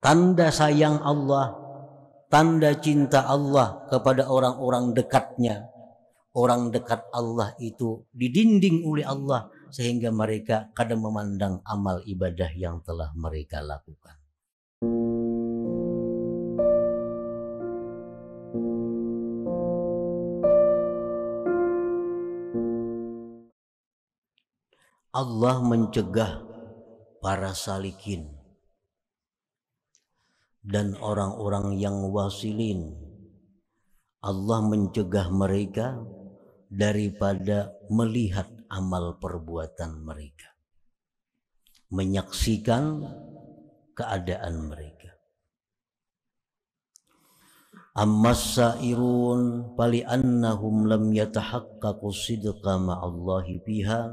tanda sayang Allah, tanda cinta Allah kepada orang-orang dekatnya. Orang dekat Allah itu didinding oleh Allah sehingga mereka kadang memandang amal ibadah yang telah mereka lakukan. Allah mencegah para salikin dan orang-orang yang wasilin. Allah mencegah mereka daripada melihat amal perbuatan mereka, menyaksikan keadaan mereka. Ammas sairun fali annahum lam yatahaqqaqu sidqa ma'allahi biha.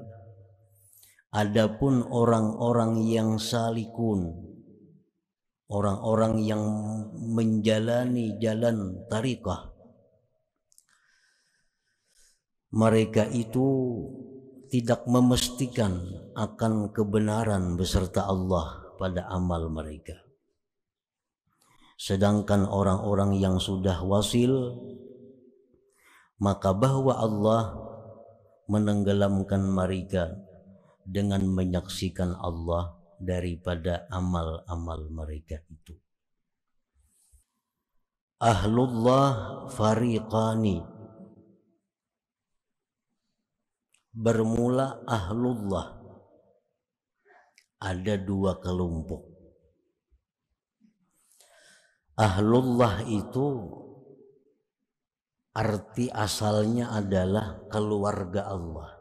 Adapun orang-orang yang salikun, orang-orang yang menjalani jalan tariqah, mereka itu tidak memastikan akan kebenaran beserta Allah pada amal mereka. Sedangkan orang-orang yang sudah wasil, maka bahwa Allah menenggelamkan mereka dengan menyaksikan Allah daripada amal-amal mereka itu. Ahlullah fariqani. Bermula ahlullah, ada dua kelompok. Ahlullah itu arti asalnya adalah keluarga Allah.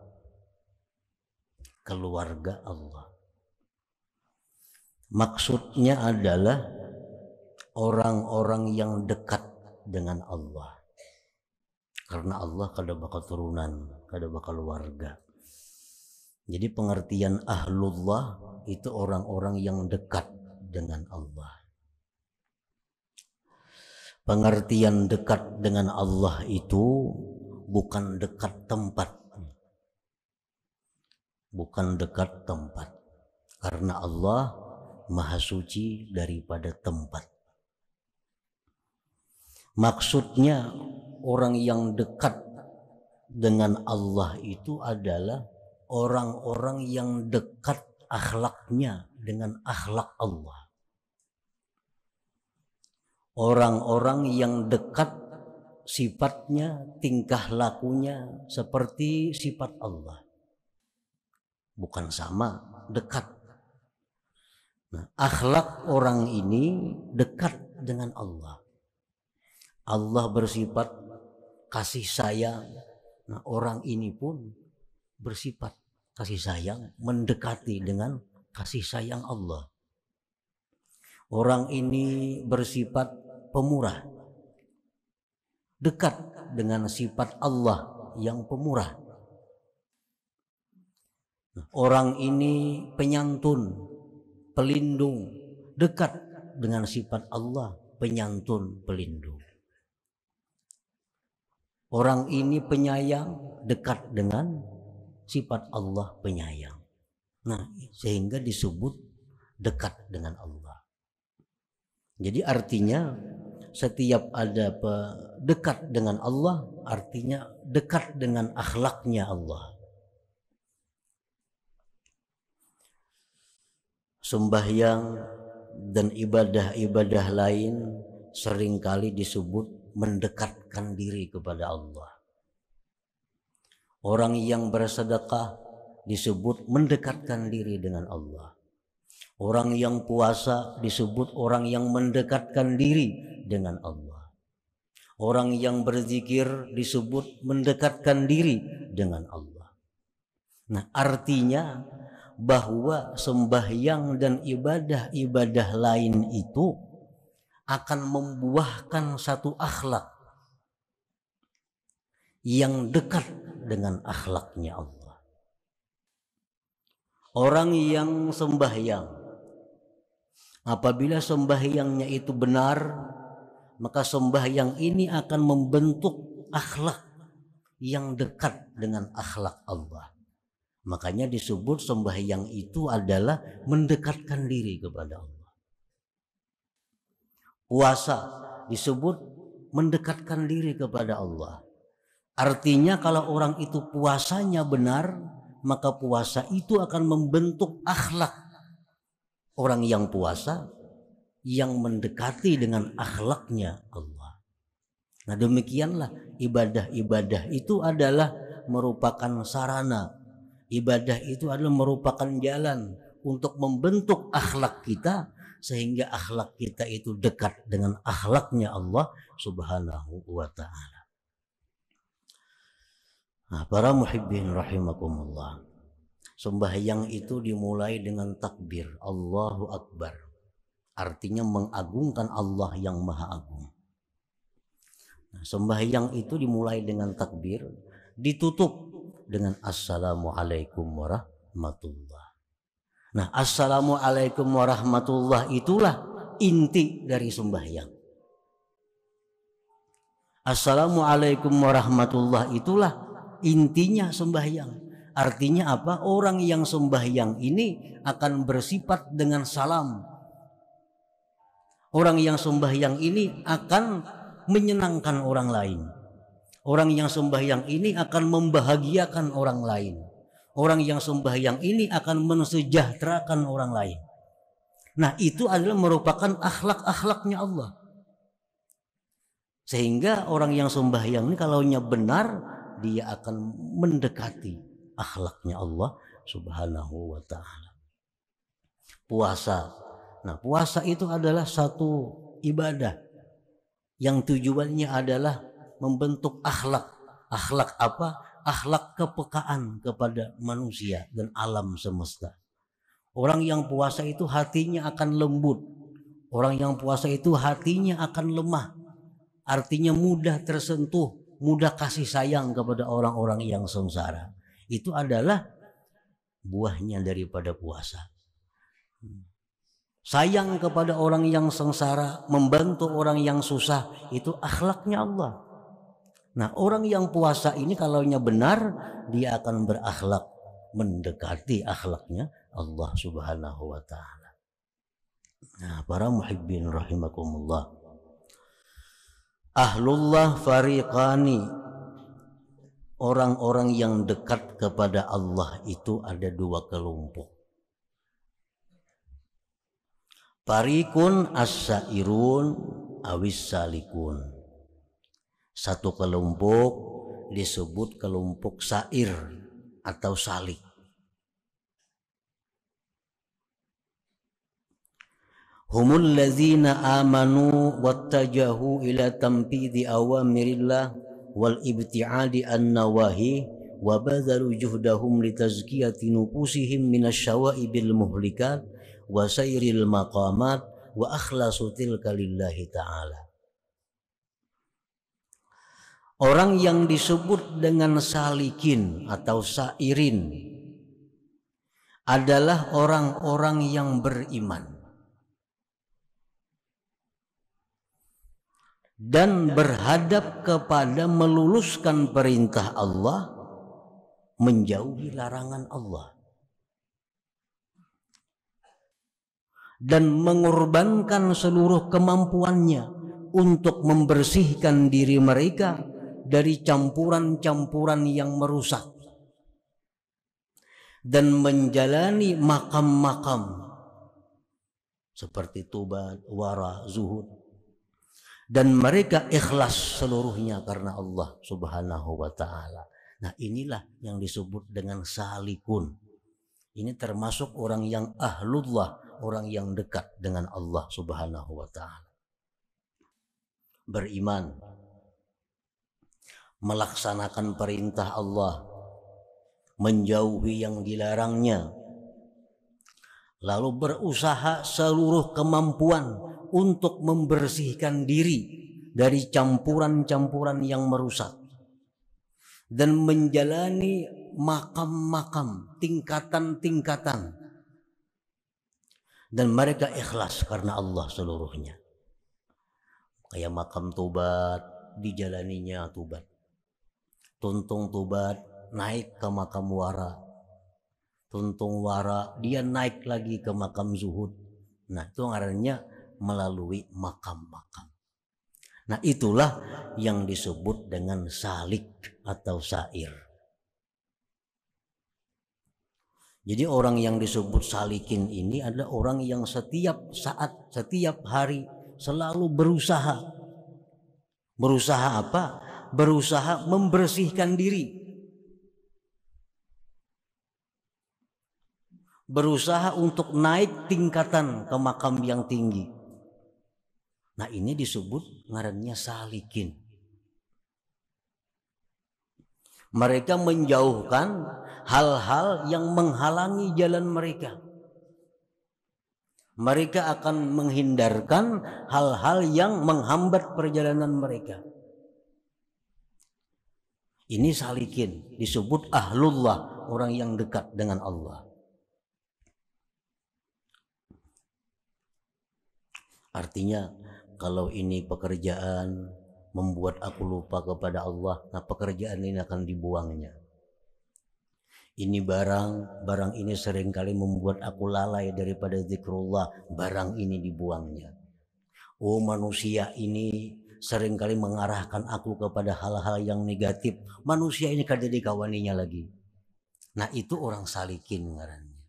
Keluarga Allah. Maksudnya adalah orang-orang yang dekat dengan Allah. Karena Allah kada bakal turunan, kada bakal keluarga. Jadi pengertian ahlullah itu orang-orang yang dekat dengan Allah. Pengertian dekat dengan Allah itu bukan dekat tempat. Bukan dekat tempat. Karena Allah Maha Suci daripada tempat. Maksudnya orang yang dekat dengan Allah itu adalah orang-orang yang dekat akhlaknya dengan akhlak Allah. Orang-orang yang dekat sifatnya, tingkah lakunya seperti sifat Allah. Bukan sama, dekat. Nah, akhlak orang ini dekat dengan Allah. Allah bersifat kasih sayang. Nah, orang ini pun bersifat kasih sayang, mendekati dengan kasih sayang Allah. Orang ini bersifat pemurah, dekat dengan sifat Allah yang pemurah. Orang ini penyantun, pelindung, dekat dengan sifat Allah, penyantun, pelindung. Orang ini penyayang, dekat dengan sifat Allah penyayang. Nah, sehingga disebut dekat dengan Allah. Jadi artinya setiap ada dekat dengan Allah, artinya dekat dengan akhlaknya Allah. Sembahyang dan ibadah-ibadah lain seringkali disebut mendekatkan diri kepada Allah. Orang yang bersedekah disebut mendekatkan diri dengan Allah. Orang yang puasa disebut orang yang mendekatkan diri dengan Allah. Orang yang berzikir disebut mendekatkan diri dengan Allah. Nah, artinya bahwa sembahyang dan ibadah-ibadah lain itu akan membuahkan satu akhlak yang dekat dengan akhlaknya Allah. Orang yang sembahyang, apabila sembahyangnya itu benar, maka sembahyang ini akan membentuk akhlak yang dekat dengan akhlak Allah. Makanya disebut sembahyang itu adalah mendekatkan diri kepada Allah. Puasa disebut mendekatkan diri kepada Allah. Artinya kalau orang itu puasanya benar, maka puasa itu akan membentuk akhlak orang yang puasa, yang mendekati dengan akhlaknya Allah. Nah, demikianlah ibadah-ibadah itu adalah merupakan sarana. Ibadah itu adalah merupakan jalan untuk membentuk akhlak kita, sehingga akhlak kita itu dekat dengan akhlaknya Allah Subhanahu wa ta'ala. Nah, para muhibbin rahimakumullah, sembahyang itu dimulai dengan takbir Allahu Akbar, artinya mengagungkan Allah yang maha agung. Nah, sembahyang itu dimulai dengan takbir, ditutup dengan assalamualaikum warahmatullah. Nah, assalamualaikum warahmatullah itulah inti dari sembahyang. Assalamualaikum warahmatullah itulah intinya sembahyang. Artinya apa? Orang yang sembahyang ini akan bersifat dengan salam. Orang yang sembahyang ini akan menyenangkan orang lain. Orang yang sembahyang ini akan membahagiakan orang lain. Orang yang sembahyang ini akan mensejahterakan orang lain. Nah, itu adalah merupakan akhlak-akhlaknya Allah. Sehingga orang yang sembahyang ini kalaunya benar, dia akan mendekati akhlaknya Allah Subhanahu wa ta'ala. Puasa. Nah, puasa itu adalah satu ibadah yang tujuannya adalah membentuk akhlak. Akhlak apa? Akhlak kepekaan kepada manusia dan alam semesta. Orang yang puasa itu hatinya akan lembut. Orang yang puasa itu hatinya akan lemah. Artinya mudah tersentuh, mudah kasih sayang kepada orang-orang yang sengsara. Itu adalah buahnya daripada puasa. Sayang kepada orang yang sengsara, membantu orang yang susah, itu akhlaknya Allah. Nah, orang yang puasa ini kalaunya benar, dia akan berakhlak mendekati akhlaknya Allah Subhanahu wa ta'ala. Nah, para muhibbin rahimakumullah, ahlullah fariqani, orang-orang yang dekat kepada Allah itu ada dua kelompok. Fariqun as-sairun awis salikun. Satu kelompok disebut kelompok sair atau salik. Humul ladzina amanu wattajahu ila tanfidhi awamirillah wal ibtiadi an nawahi wa badhalu juhdahum litazkiyati nufusihim minasyawaibil muhlikat wa sayril maqamat wa akhlasu tilka lillahi ta'ala. Orang yang disebut dengan salikin atau sairin adalah orang-orang yang beriman dan berhadap kepada meluluskan perintah Allah, menjauhi larangan Allah, dan mengorbankan seluruh kemampuannya untuk membersihkan diri mereka dari campuran-campuran yang merusak, dan menjalani makam-makam seperti tobat, wara, zuhud, dan mereka ikhlas seluruhnya karena Allah Subhanahu wa ta'ala. Nah, inilah yang disebut dengan salikun. Ini termasuk orang yang ahlullah, orang yang dekat dengan Allah Subhanahu wa ta'ala. Beriman, melaksanakan perintah Allah, menjauhi yang dilarangnya, lalu berusaha seluruh kemampuan untuk membersihkan diri dari campuran-campuran yang merusak, dan menjalani makam-makam, tingkatan-tingkatan, dan mereka ikhlas karena Allah seluruhnya. Kayak makam tobat, dijalaninya tobat. Tuntung tobat, naik ke makam wara. Tuntung wara, dia naik lagi ke makam zuhud. Nah, itu ngarannya melalui makam-makam. Nah, itulah yang disebut dengan salik atau sair. Jadi orang yang disebut salikin ini adalah orang yang setiap saat, setiap hari selalu berusaha. Berusaha apa? Berusaha membersihkan diri. Berusaha untuk naik tingkatan ke makam yang tinggi. Nah, ini disebut ngarannya salikin. Mereka menjauhkan hal-hal yang menghalangi jalan mereka. Mereka akan menghindarkan hal-hal yang menghambat perjalanan mereka. Ini salikin, disebut ahlullah, orang yang dekat dengan Allah. Artinya, kalau ini pekerjaan membuat aku lupa kepada Allah, nah pekerjaan ini akan dibuangnya. Ini barang ini seringkali membuat aku lalai daripada zikrullah, barang ini dibuangnya. Oh, manusia ini seringkali mengarahkan aku kepada hal-hal yang negatif, manusia ini kada dikawaninya lagi. Nah, itu orang salikin ngarannya.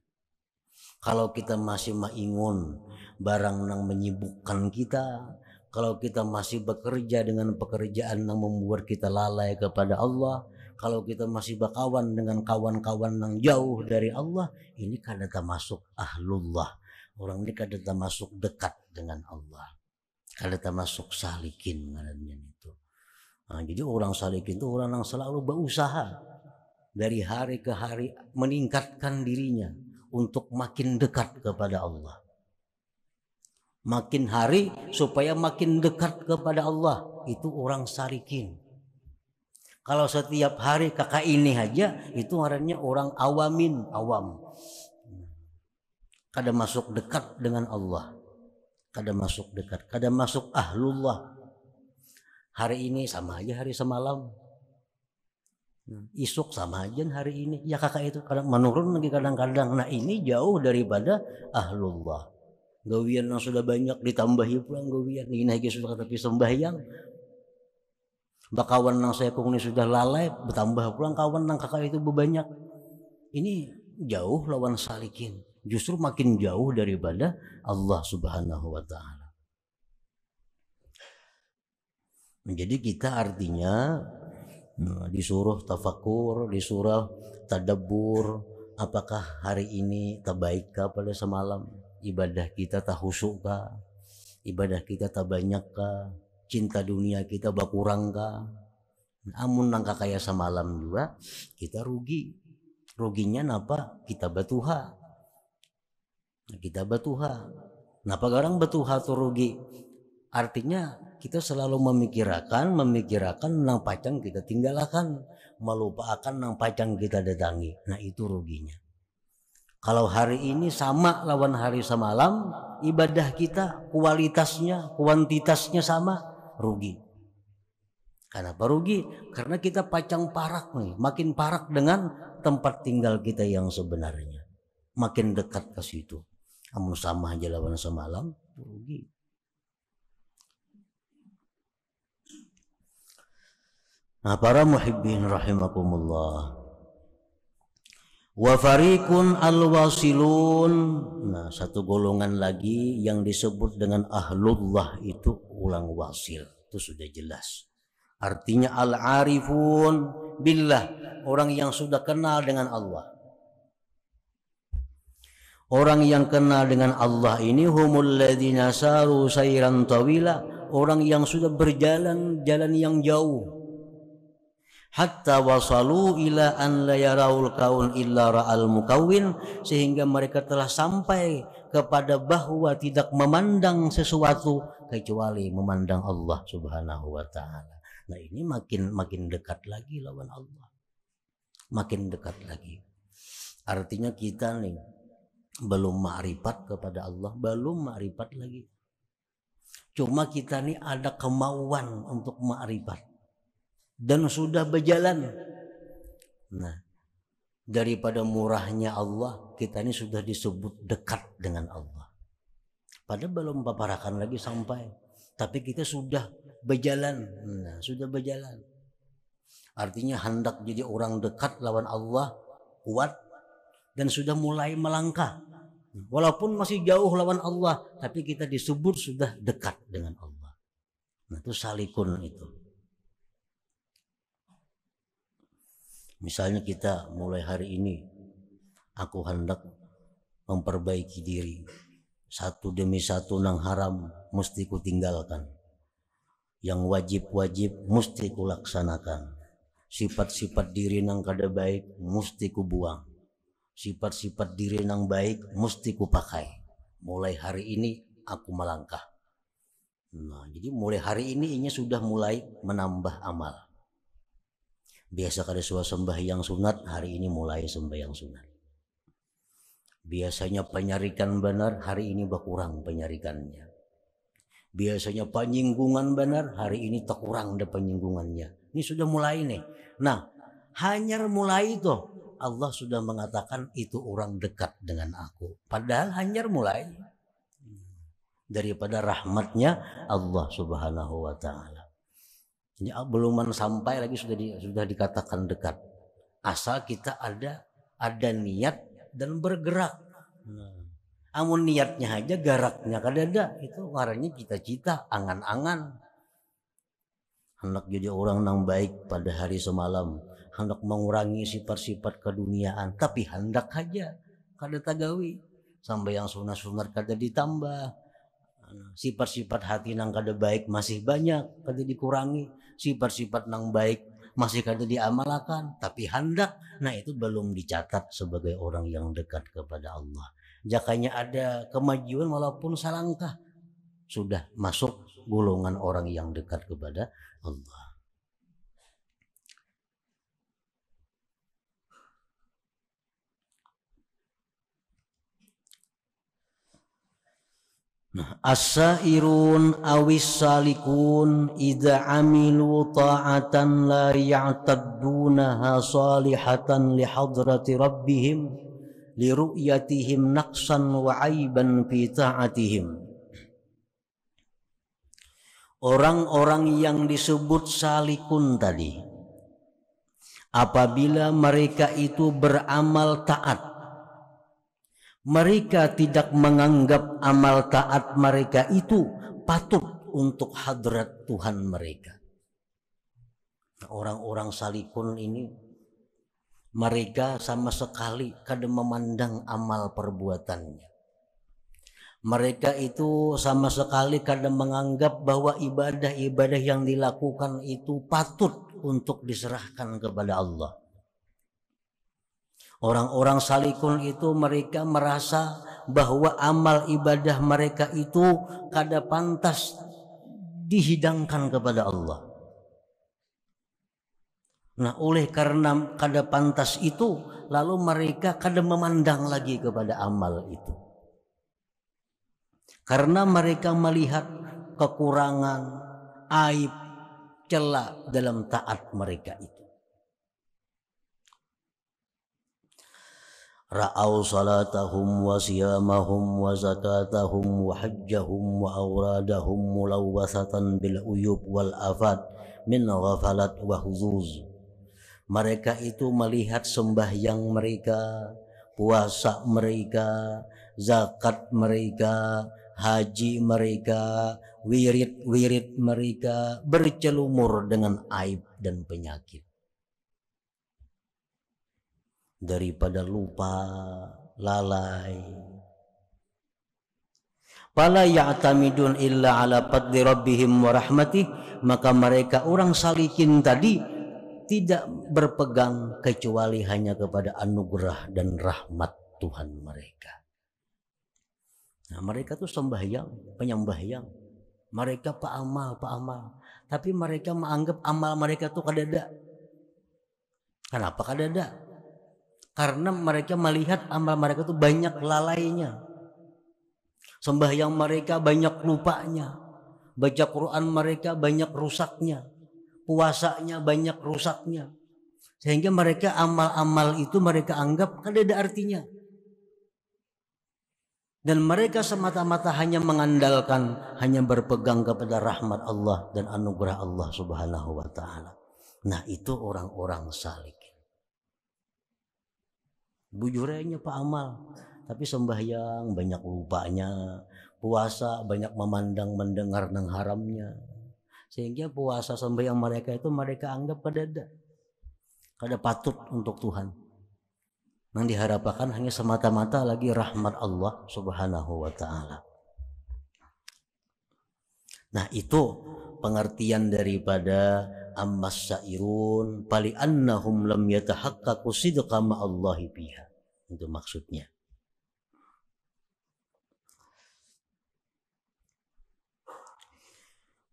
Kalau kita masih maingun barang yang menyibukkan kita, kalau kita masih bekerja dengan pekerjaan yang membuat kita lalai kepada Allah, kalau kita masih berkawan dengan kawan-kawan yang jauh dari Allah, ini kada termasuk ahlullah. Orang ini kada termasuk dekat dengan Allah, kada termasuk salikin ngarannya itu. Nah, jadi orang salikin itu orang yang selalu berusaha dari hari ke hari meningkatkan dirinya untuk makin dekat kepada Allah. Makin hari supaya makin dekat kepada Allah, itu orang salikin. Kalau setiap hari kakak ini aja, itu orangnya orang awam. Kada masuk dekat dengan Allah, kada masuk dekat, kada masuk ahlullah. Hari ini sama aja hari semalam, isuk sama aja hari ini. Ya kakak itu kadang menurun lagi kadang-kadang. Nah, ini jauh daripada ahlullah. Gawian yang sudah banyak ditambahi pulang gawian. Ini aja sudah tapi sembahyang. Bakawan yang saya kuni sudah lalai, bertambah pulang kawan yang kakak itu berbanyak. Ini jauh lawan salikin. Justru makin jauh daripada Allah Subhanahu wa Ta'ala. Jadi kita artinya disuruh tafakur, disuruh tadabbur. Apakah hari ini terbaik kah pada semalam? Ibadah kita tak khusyuk kah? Ibadah kita tak banyak kah? Cinta dunia kita berkurang kah? Amun nangka kaya semalam juga kita rugi. Ruginya napa? Kita batuha. Kita batuha. Napa garang batuha tuh rugi? Artinya kita selalu memikirkan nang pacang kita tinggalkan, melupakan nang pacang kita datangi. Nah, itu ruginya. Kalau hari ini sama lawan hari semalam, ibadah kita kualitasnya, kuantitasnya sama, rugi. Kenapa rugi? Karena kita pacang parak nih, makin parak dengan tempat tinggal kita yang sebenarnya. Makin dekat ke situ. Kamu sama aja lawan semalam, rugi. Nah, para muhibbin rahimakumullah. Wa fariqun al-wasilun. Nah, satu golongan lagi yang disebut dengan ahlullah itu ulang wasil. Itu sudah jelas. Artinya al-arifun billah, orang yang sudah kenal dengan Allah. Orang yang kenal dengan Allah ini humul ladzina saru sayran tawila, orang yang sudah berjalan jalan yang jauh. Hatta wasalu ila an la yaraul kaun illa ra'al mukawwin, sehingga mereka telah sampai kepada bahwa tidak memandang sesuatu kecuali memandang Allah Subhanahu wa Ta'ala. Nah, ini makin dekat lagi lawan Allah, makin dekat lagi. Artinya kita nih belum ma'rifat kepada Allah, belum ma'rifat lagi. Cuma kita nih ada kemauan untuk ma'rifat dan sudah berjalan. Nah, daripada murahnya Allah, kita ini sudah disebut dekat dengan Allah. Padahal belum paparakan lagi sampai. Tapi kita sudah berjalan. Nah, sudah berjalan. Artinya hendak jadi orang dekat lawan Allah kuat dan sudah mulai melangkah. Walaupun masih jauh lawan Allah, tapi kita disebut sudah dekat dengan Allah. Nah, itu salikun itu. Misalnya kita mulai hari ini, aku hendak memperbaiki diri. Satu demi satu nang haram mesti ku tinggalkan. Yang wajib-wajib mesti ku laksanakan. Sifat-sifat diri nang kada baik mesti ku buang. Sifat-sifat diri nang baik mesti ku pakai. Mulai hari ini aku melangkah. Nah, jadi mulai hari ini sudah mulai menambah amal. Biasa kada suah sembahyang sunat, hari ini mulai sembahyang sunat. Biasanya penyarikan benar, hari ini berkurang penyarikannya. Biasanya penyinggungan benar, hari ini terkurang ada penyinggungannya. Ini sudah mulai nih. Nah, hanya mulai itu Allah sudah mengatakan itu orang dekat dengan aku. Padahal hanya mulai daripada rahmatnya Allah Subhanahu wa Ta'ala. Ini belum sampai lagi sudah dikatakan dekat. Asal kita ada niat dan bergerak. Amun niatnya aja garaknya kada ada, itu ngarannya cita-cita, angan-angan. Hendak jadi orang yang baik pada hari semalam, hendak mengurangi sifat-sifat keduniaan, tapi hendak aja kada tagawi. Sampai yang sunat-sunat kada ditambah. Sifat-sifat hati nang kada baik masih banyak, kada dikurangi. Sifat-sifat nang baik masih kada diamalkan, tapi hendak, nah itu belum dicatat sebagai orang yang dekat kepada Allah. Jakanya ada kemajuan walaupun salangkah, sudah masuk golongan orang yang dekat kepada Allah. As-sairun awis salikun idza amilu ta'atan la ya'taddunaha salihatan li hadrati rabbihim li ru'yatihim naqsan wa aiban fi ta'atihim. Orang-orang yang disebut salikun tadi, apabila mereka itu beramal taat, mereka tidak menganggap amal taat mereka itu patut untuk hadrat Tuhan mereka. Orang-orang salikun ini, mereka sama sekali kada memandang amal perbuatannya. Mereka itu sama sekali kada menganggap bahwa ibadah-ibadah yang dilakukan itu patut untuk diserahkan kepada Allah. Orang-orang salikun itu mereka merasa bahwa amal ibadah mereka itu kada pantas dihidangkan kepada Allah. Nah, oleh karena kada pantas itu, lalu mereka kada memandang lagi kepada amal itu. Karena mereka melihat kekurangan, aib, celah dalam taat mereka itu. Ra'au salatahum wa siyamahum wa zakatahum wa hajjahum wa awradahum mulawwasatan bil uyub wal afat min ghafalat wa huzuz. Mereka itu melihat sembahyang mereka, puasa mereka, zakat mereka, haji mereka, wirid mereka bercelumur dengan aib dan penyakit. Daripada lupa, lalai. Fala ya'tamidun illa ala fadli rabbihim wa rahmatih, maka mereka orang salikin tadi tidak berpegang kecuali hanya kepada anugerah dan rahmat Tuhan mereka. Nah, mereka tuh sembahyang, penyembahyang. Mereka paamal, tapi mereka menganggap amal mereka tuh kada ada. Kenapa kada ada? Karena mereka melihat amal mereka itu banyak lalainya. Sembahyang mereka banyak lupanya. Baca Quran mereka banyak rusaknya. Puasanya banyak rusaknya. Sehingga mereka amal-amal itu mereka anggap kada ada artinya. Dan mereka semata-mata hanya mengandalkan, hanya berpegang kepada rahmat Allah dan anugerah Allah Subhanahu wa ta'ala. Nah, itu orang-orang salik. Bujurnya Pak Amal, tapi sembahyang banyak lupanya, puasa banyak memandang mendengar nang haramnya, sehingga puasa sembahyang mereka itu mereka anggap kada patut untuk Tuhan. Yang diharapkan hanya semata-mata lagi rahmat Allah Subhanahu wa ta'ala. Nah, itu pengertian daripada ammas sa'irun pali annahum lam yatahaqqaqu sidqa ma'allahi biha. Itu maksudnya.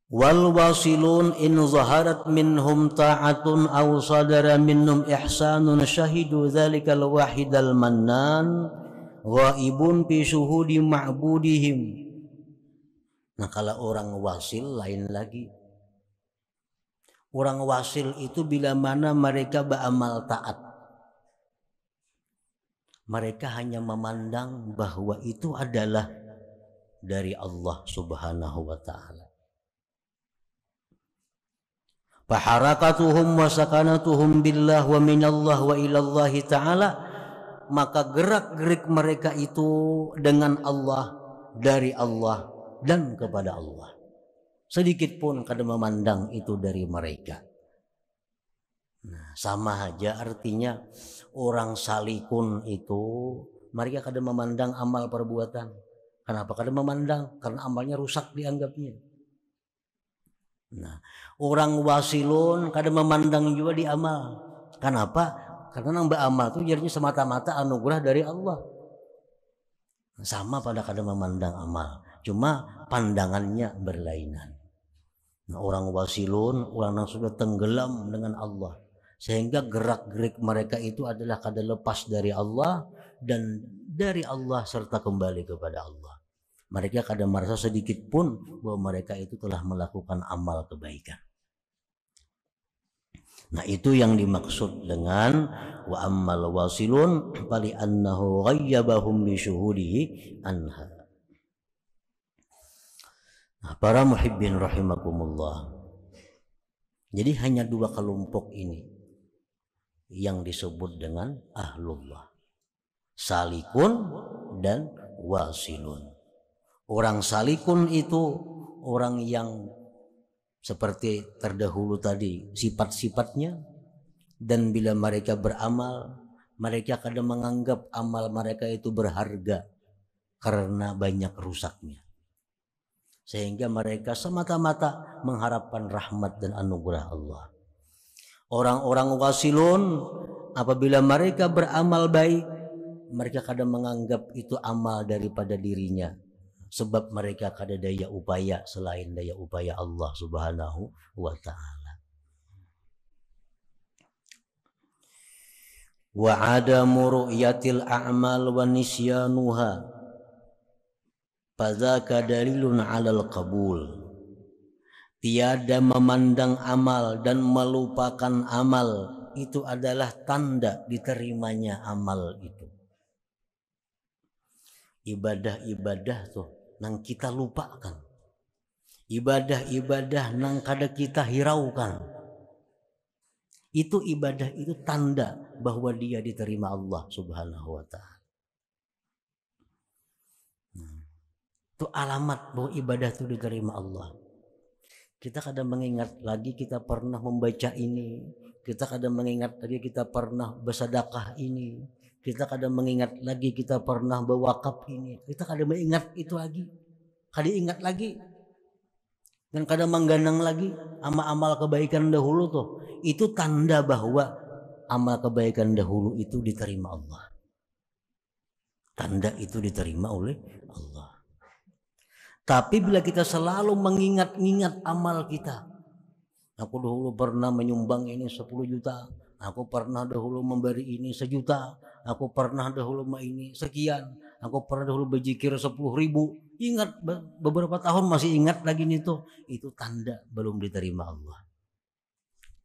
Wal wasilun in zaharat minhum ta'atun aw sadara minhum ihsanun syahidu dzalikal wahidal mannan ghaibun fi syuhudi ma'budihim. Nah, kalau orang wasil lain lagi. Orang wasil itu bila mana mereka beramal taat, mereka hanya memandang bahwa itu adalah dari Allah Subhanahu wa ta'ala. Faharakatuhum wa sakanatuhum billah wa minallah wa ilallahi ta'ala, maka gerak-gerik mereka itu dengan Allah, dari Allah dan kepada Allah. Sedikit pun kada memandang itu dari mereka. Nah, sama aja artinya orang salikun itu mereka kada memandang amal perbuatan. Kenapa kada memandang? Karena amalnya rusak dianggapnya. Nah, orang wasilun kada memandang juga di amal. Kenapa? Karena nang beramal itu jadinya semata-mata anugerah dari Allah. Sama pada kada memandang amal, cuma pandangannya berlainan. Nah, orang wasilun, orang yang sudah tenggelam dengan Allah, sehingga gerak-gerik mereka itu adalah kada lepas dari Allah dan dari Allah serta kembali kepada Allah. Mereka kada merasa sedikit pun bahwa mereka itu telah melakukan amal kebaikan. Nah, itu yang dimaksud dengan wa ammal wasilun fali annahu ghayyabahum bi syuhudihi anha. Nah, para muhibbin rahimakumullah. Jadi hanya dua kelompok ini yang disebut dengan ahlullah. Salikun dan wasilun. Orang salikun itu orang yang seperti terdahulu tadi sifat-sifatnya, dan bila mereka beramal, mereka kadang menganggap amal mereka itu berharga karena banyak rusaknya, sehingga mereka semata-mata mengharapkan rahmat dan anugerah Allah. Orang-orang wasilun apabila mereka beramal baik, mereka kadang menganggap itu amal daripada dirinya, sebab mereka kada daya upaya selain daya upaya Allah Subhanahu wa ta'ala. Wa adamu ru'yatil a'mal wa nisyanuha fadzaka dalilun 'alal qabul. Tiada memandang amal dan melupakan amal itu adalah tanda diterimanya amal itu. Ibadah-ibadah tuh nang kita lupakan, ibadah-ibadah nang kada kita hiraukan, itu ibadah itu tanda bahwa dia diterima Allah Subhanahu wa ta'ala. Itu alamat bahwa ibadah itu diterima Allah. Kita kadang mengingat lagi kita pernah membaca ini, kita kadang mengingat lagi kita pernah bersedekah ini, kita kadang mengingat lagi kita pernah berwakaf ini, kita kadang mengingat itu lagi, kadang ingat lagi, dan kadang menggandeng lagi amal-amal kebaikan dahulu tuh. Itu tanda bahwa amal kebaikan dahulu itu diterima Allah. Tanda itu diterima oleh Allah. Tapi bila kita selalu mengingat-ingat amal kita, aku dahulu pernah menyumbang ini 10 juta, aku pernah dahulu memberi ini 1 juta, aku pernah dahulu ini sekian, aku pernah dahulu berzikir 10.000, ingat beberapa tahun masih ingat lagi itu tanda belum diterima Allah.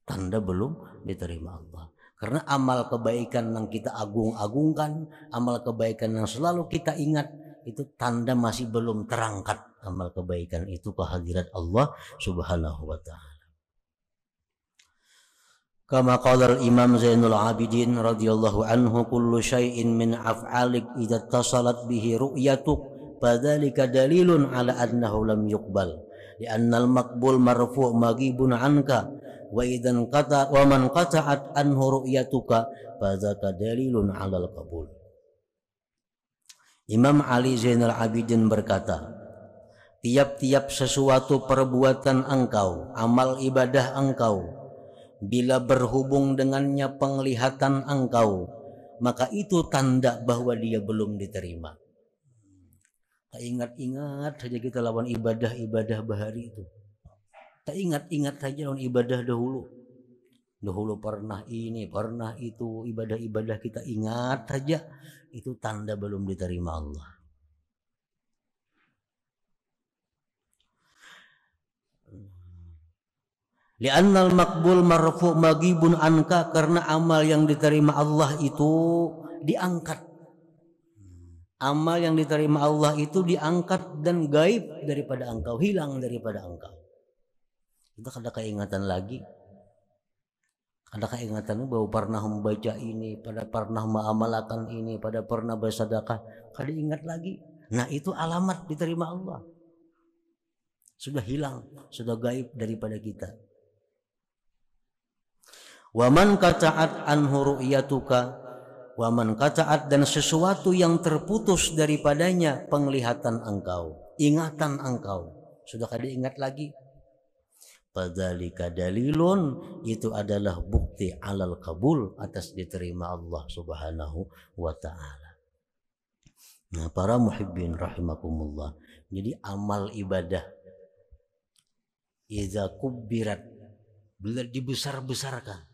Tanda belum diterima Allah. Karena amal kebaikan yang kita agung-agungkan, amal kebaikan yang selalu kita ingat, itu tanda masih belum terangkat amal kebaikan itu ke hadirat Allah Subhanahu wa taala. Kama qala al-Imam Zainul Abidin radhiyallahu anhu, kullu syai'in min af'alik idza tasalat bihi ru'yatuk fadzalika dalilun ala annahu lam yuqbal li'anna al-maqbul marfu' maghibun anka wa idzan qata wa man qata'at anhu ru'yatuka fadzaka dalilun ala al-qabul. Imam Ali Zainal Abidin berkata, tiap-tiap sesuatu perbuatan engkau, amal ibadah engkau, bila berhubung dengannya penglihatan engkau, maka itu tanda bahwa dia belum diterima. Tak ingat-ingat saja kita lawan ibadah-ibadah bahari itu. Tak ingat-ingat saja lawan ibadah dahulu. Dahulu pernah ini, pernah itu, ibadah-ibadah kita ingat saja, itu tanda belum diterima Allah. Li'annal maqbul marfu' maghibun anka, karena amal yang diterima Allah itu diangkat. Amal yang diterima Allah itu diangkat dan gaib daripada engkau, hilang daripada engkau. Kita ada keingatan lagi. Ada keingatan bahwa pernah membaca ini, pada pernah mengamalkan ini, pada pernah bersedekah, kada ingat lagi. Nah, itu alamat diterima Allah. Sudah hilang, sudah gaib daripada kita. Waman kata'at anhu ru'yatuka, waman kata'at, dan sesuatu yang terputus daripadanya penglihatan engkau, ingatan engkau, sudah kada ingat lagi. Fadzalika dalilun, itu adalah bukti alal qabul, atas diterima Allah Subhanahu wa taala. Nah, para muhibbin rahimakumullah, jadi amal ibadah idza kubbirat, bila dibesar-besarkan,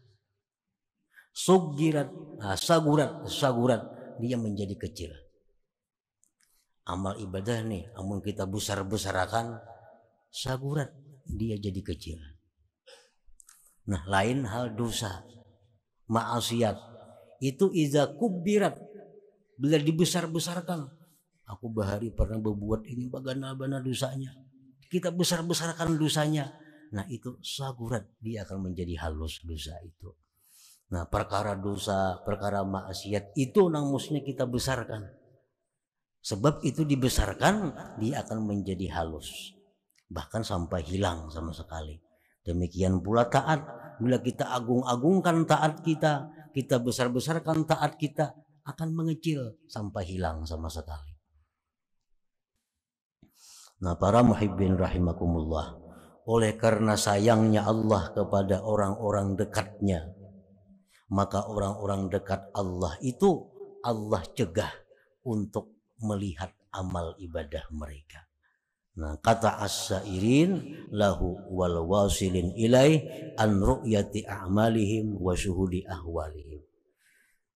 sugirat, sagurat, dia menjadi kecil. Amal ibadah nih, amun kita besar-besarkan, sagurat, dia jadi kecil. Nah, lain hal dosa, maksiat, itu iza kubirat, bila dibesar-besarkan. Aku bahari pernah berbuat ini, bagaimana dosanya, kita besar-besarkan dosanya. Nah, itu sagurat, dia akan menjadi halus dosa itu. Nah, perkara dosa, perkara maksiat itu nang mestinya kita besarkan. Sebab itu dibesarkan, dia akan menjadi halus, bahkan sampai hilang sama sekali. Demikian pula taat, bila kita agung-agungkan taat kita, kita besar-besarkan taat kita, akan mengecil sampai hilang sama sekali. Nah, para muhibbin rahimakumullah, oleh karena sayangnya Allah kepada orang-orang dekatnya, maka orang-orang dekat Allah itu Allah cegah untuk melihat amal ibadah mereka. Nah, kata as-sairin lahu wal wasilin ilai an ru'yati a'malihim wa syuhudi ahwalihim.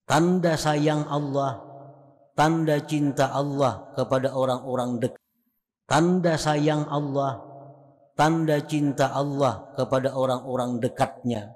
Tanda sayang Allah, tanda cinta Allah kepada orang-orang dekat. Tanda sayang Allah, tanda cinta Allah kepada orang-orang dekatnya.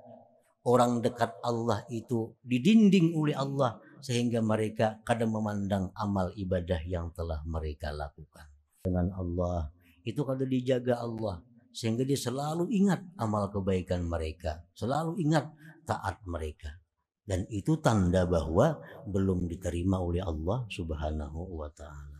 Orang dekat Allah itu didinding oleh Allah sehingga mereka kadang memandang amal ibadah yang telah mereka lakukan. Dengan Allah itu kadang dijaga Allah sehingga dia selalu ingat amal kebaikan mereka, selalu ingat taat mereka. Dan itu tanda bahwa belum diterima oleh Allah Subhanahu wa taala.